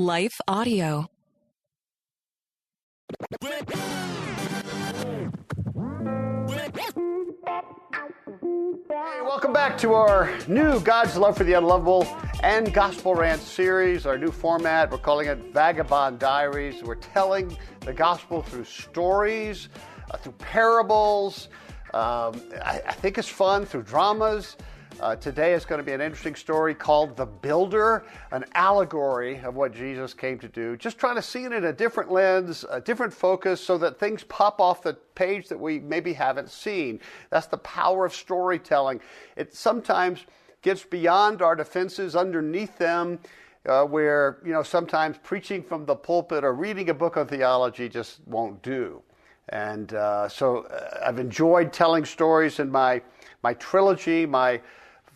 Life Audio. Hey, welcome back to our new God's Love for the Unlovable and Gospel Rant series, our new format. We're calling it Vagabond Diaries. We're telling the gospel through stories, through parables. I think it's fun, through dramas. Today is going to be an interesting story called The Builder, an allegory of what Jesus came to do. Just trying to see it in a different lens, a different focus, so that things pop off the page that we maybe haven't seen. That's the power of storytelling. It sometimes gets beyond our defenses, underneath them, where, sometimes preaching from the pulpit or reading a book on theology just won't do. And so I've enjoyed telling stories in my trilogy, my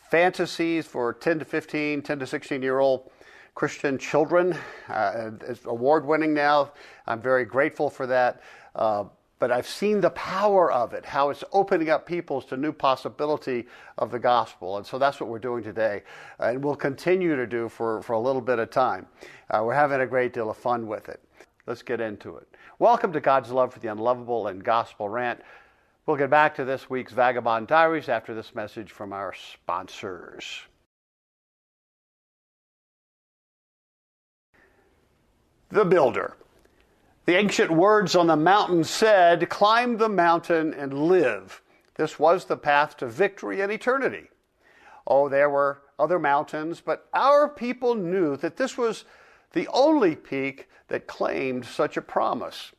fantasies for 10 to 16-year-old Christian children. It's award-winning now. I'm very grateful for that. But I've seen the power of it, how it's opening up people to new possibility of the gospel. And so that's what we're doing today. And we'll continue to do for a little bit of time. We're having a great deal of fun with it. Let's get into it. Welcome to God's Love for the Unlovable and Gospel Rant. We'll get back to this week's Vagabond Diaries after this message from our sponsors. The Builder. The ancient words on the mountain said, "Climb the mountain and live." This was the path to victory and eternity. Oh, there were other mountains, but our people knew that this was the only peak that claimed such a promise.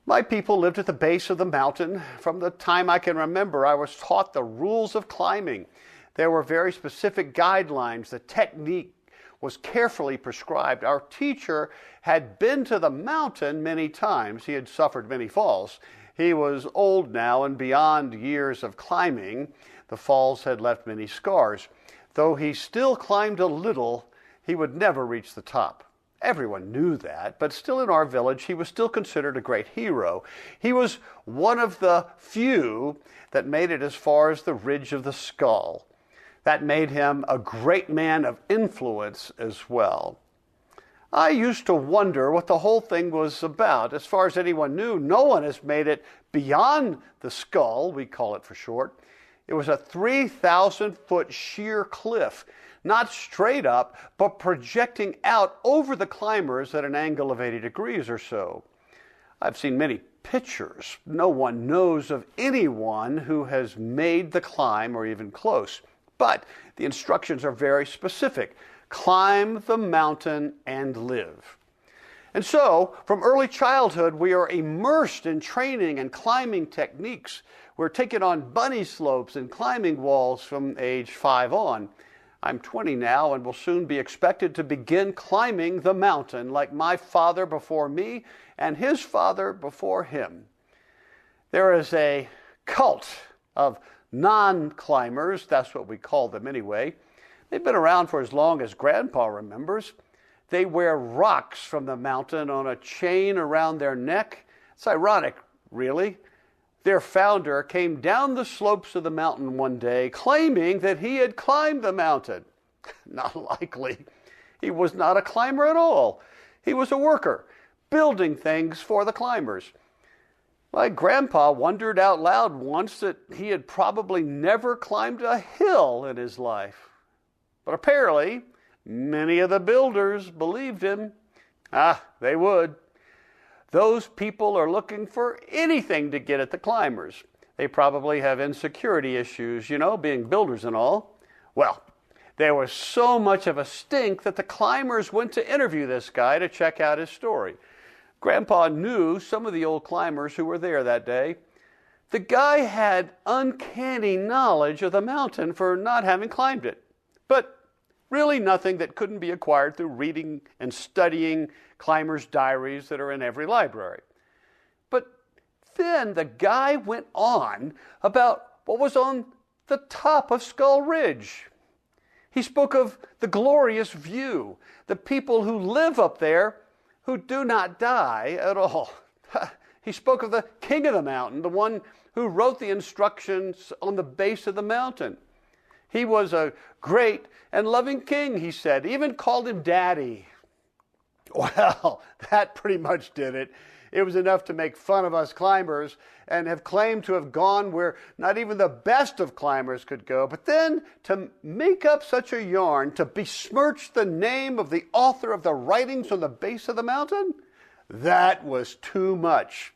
My people lived at the base of the mountain. From the time I can remember, I was taught the rules of climbing. There were very specific guidelines. The technique was carefully prescribed. Our teacher had been to the mountain many times. He had suffered many falls. He was old now and beyond years of climbing. The falls had left many scars. Though he still climbed a little, he would never reach the top. Everyone knew that, but still in our village, he was still considered a great hero. He was one of the few that made it as far as the ridge of the skull. That made him a great man of influence as well. I used to wonder what the whole thing was about. As far as anyone knew, no one has made it beyond the skull, we call it for short. It was a 3,000-foot sheer cliff. Not straight up, but projecting out over the climbers at an angle of 80 degrees or so. I've seen many pictures. No one knows of anyone who has made the climb or even close. But the instructions are very specific. Climb the mountain and live. And so, from early childhood, we are immersed in training and climbing techniques. We're taking on bunny slopes and climbing walls from age 5 on. I'm 20 now and will soon be expected to begin climbing the mountain like my father before me and his father before him. There is a cult of non-climbers, that's what we call them anyway. They've been around for as long as Grandpa remembers. They wear rocks from the mountain on a chain around their neck. It's ironic, really. Their founder came down the slopes of the mountain one day claiming that he had climbed the mountain. Not likely. He was not a climber at all. He was a worker, building things for the climbers. My grandpa wondered out loud once that he had probably never climbed a hill in his life. But apparently, many of the builders believed him. They would. Those people are looking for anything to get at the climbers. They probably have insecurity issues, being builders and all. Well, there was so much of a stink that the climbers went to interview this guy to check out his story. Grandpa knew some of the old climbers who were there that day. The guy had uncanny knowledge of the mountain for not having climbed it. But really nothing that couldn't be acquired through reading and studying climbers' diaries that are in every library. But then the guy went on about what was on the top of Skull Ridge. He spoke of the glorious view, the people who live up there who do not die at all. He spoke of the king of the mountain, the one who wrote the instructions on the base of the mountain. He was a great and loving king, he said, even called him Daddy. Well, that pretty much did it. It was enough to make fun of us climbers and have claimed to have gone where not even the best of climbers could go. But then to make up such a yarn, to besmirch the name of the author of the writings on the base of the mountain, that was too much.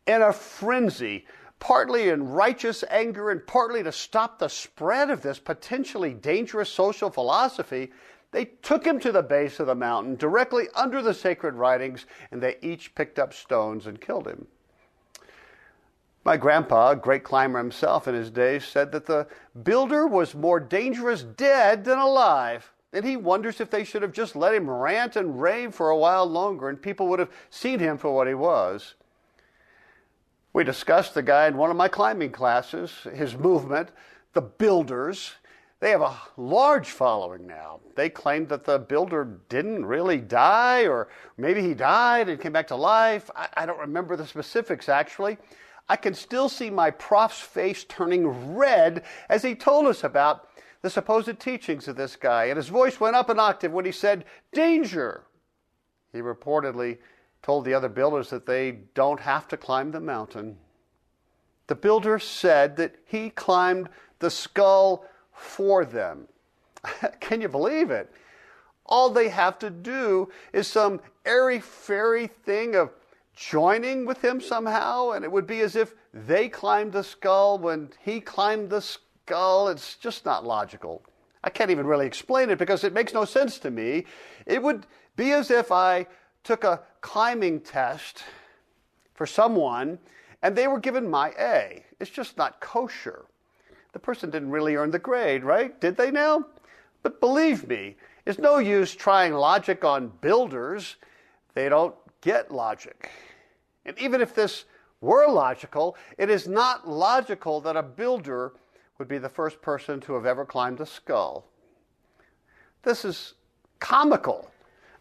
In a frenzy, partly in righteous anger and partly to stop the spread of this potentially dangerous social philosophy, they took him to the base of the mountain, directly under the sacred writings, and they each picked up stones and killed him. My grandpa, a great climber himself in his day, said that the builder was more dangerous dead than alive, and he wonders if they should have just let him rant and rave for a while longer, and people would have seen him for what he was. We discussed the guy in one of my climbing classes, his movement, the builders. They have a large following now. They claimed that the builder didn't really die, or maybe he died and came back to life. I don't remember the specifics, actually. I can still see my prof's face turning red as he told us about the supposed teachings of this guy, and his voice went up an octave when he said, "Danger!" He reportedly told the other builders that they don't have to climb the mountain. The builder said that he climbed the skull for them. Can you believe it? All they have to do is some airy-fairy thing of joining with him somehow, and it would be as if they climbed the skull when he climbed the skull. It's just not logical. I can't even really explain it because it makes no sense to me. It would be as if I took a climbing test for someone and they were given my A. It's just not kosher. The person didn't really earn the grade, right? Did they now? But believe me, it's no use trying logic on builders. They don't get logic. And even if this were logical, it is not logical that a builder would be the first person to have ever climbed a skull. This is comical.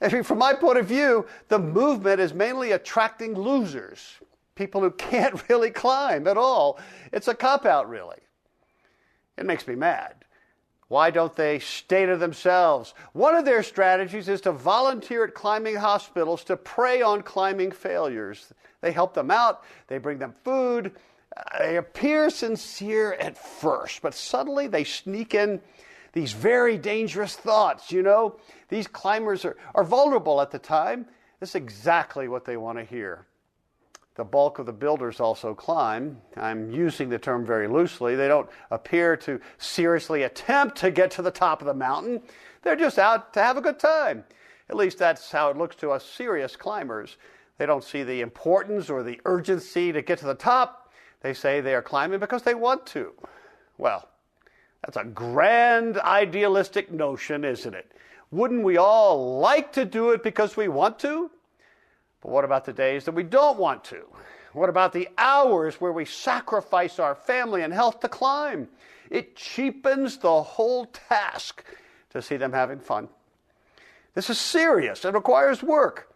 I mean, from my point of view, the movement is mainly attracting losers, people who can't really climb at all. It's a cop-out, really. It makes me mad. Why don't they stay to themselves? One of their strategies is to volunteer at climbing hospitals to prey on climbing failures. They help them out. They bring them food. They appear sincere at first, but suddenly they sneak in these very dangerous thoughts. You know, these climbers are vulnerable at the time. This is exactly what they want to hear. The bulk of the builders also climb. I'm using the term very loosely. They don't appear to seriously attempt to get to the top of the mountain. They're just out to have a good time. At least that's how it looks to us serious climbers. They don't see the importance or the urgency to get to the top. They say they are climbing because they want to. Well, that's a grand idealistic notion, isn't it? Wouldn't we all like to do it because we want to? But what about the days that we don't want to? What about the hours where we sacrifice our family and health to climb? It cheapens the whole task to see them having fun. This is serious. It requires work.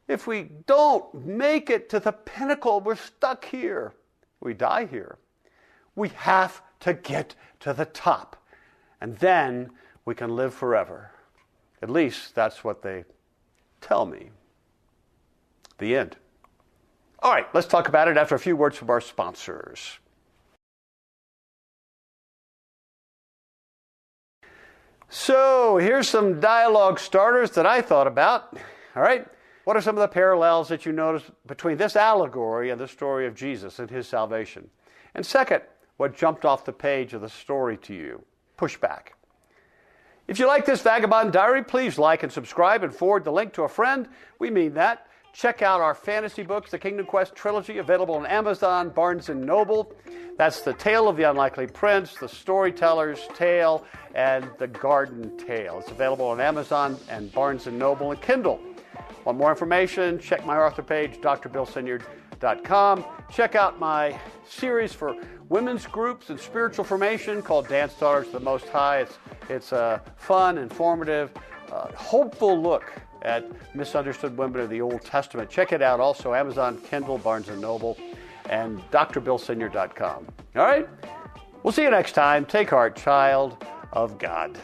If we don't make it to the pinnacle, we're stuck here. We die here. We have to get to the top, and then we can live forever. At least that's what they tell me. The end. All right, let's talk about it after a few words from our sponsors. So here's some dialogue starters that I thought about. All right, what are some of the parallels that you notice between this allegory and the story of Jesus and his salvation? And second, what jumped off the page of the story to you? Pushback. If you like this Vagabond Diary, please like and subscribe and forward the link to a friend. We mean that. Check out our fantasy books, the Kingdom Quest trilogy, available on Amazon, Barnes & Noble. That's The Tale of the Unlikely Prince, The Storyteller's Tale, and The Garden Tale. It's available on Amazon and Barnes & Noble and Kindle. Want more information? Check my author page, drbillsenyard.com. Check out my series for women's groups and spiritual formation called Dance Daughters of the Most High. It's a fun, informative, hopeful look at misunderstood women of the Old Testament. Check it out also, Amazon, Kindle, Barnes & Noble, and drbillsenyard.com. All right? We'll see you next time. Take heart, child of God.